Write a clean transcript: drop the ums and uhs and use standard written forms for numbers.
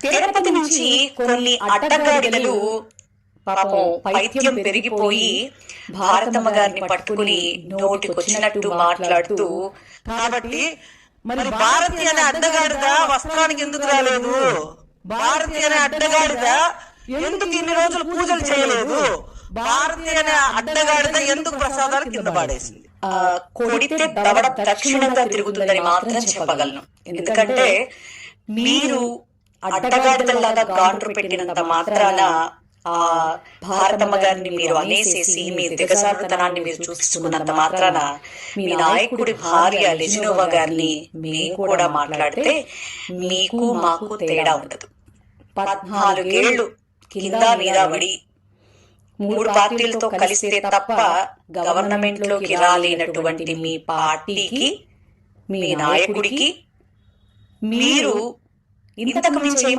తిరుపతి నుంచి కొన్ని అడ్డగాడిదలు పాపం పైత్యం పెరిగిపోయి భారతమ్మ గారిని పట్టుకుని నోటికొచ్చినట్టు మాట్లాడుతూ, కాబట్టి మరి భారతి అనే అడ్డగాడిద వస్త్రానికి ఎందుకు రాలేదు, భారతి అనే అడ్డగాడిద ఎందుకు ఇన్ని రోజులు పూజలు చేయలేదు, భారతి అనే అడ్డగాడిద ఎందుకు ప్రసాదాలు కింద పాడేసింది, కొడితే దవడ దక్షిణంగా తిరుగుతుందని మాత్రం చెప్పగలను. ఎందుకంటే మీరు అడ్డగాడిదల్లాగా గాండ్రు పెట్టినంత మాత్రాన ఆ భారతమ్మ గారిని మీరు అనేసేసి మీ దిగజారుతనాన్ని మీరు చూసుకున్నంత మాత్రాన మీ నాయకుడి భార్య లెజినోవా గారిని మేము కూడా మాట్లాడితే మీకు మాకు తేడా ఉండదు. 14 ఏళ్లు కింద మీద పడి 3 పార్టీలతో కలిస్తే తప్ప గవర్నమెంట్ లోకి రాలేనటువంటి మీ పార్టీకి, మీ నాయకుడికి మీరు ఇంతకు మించి ఏం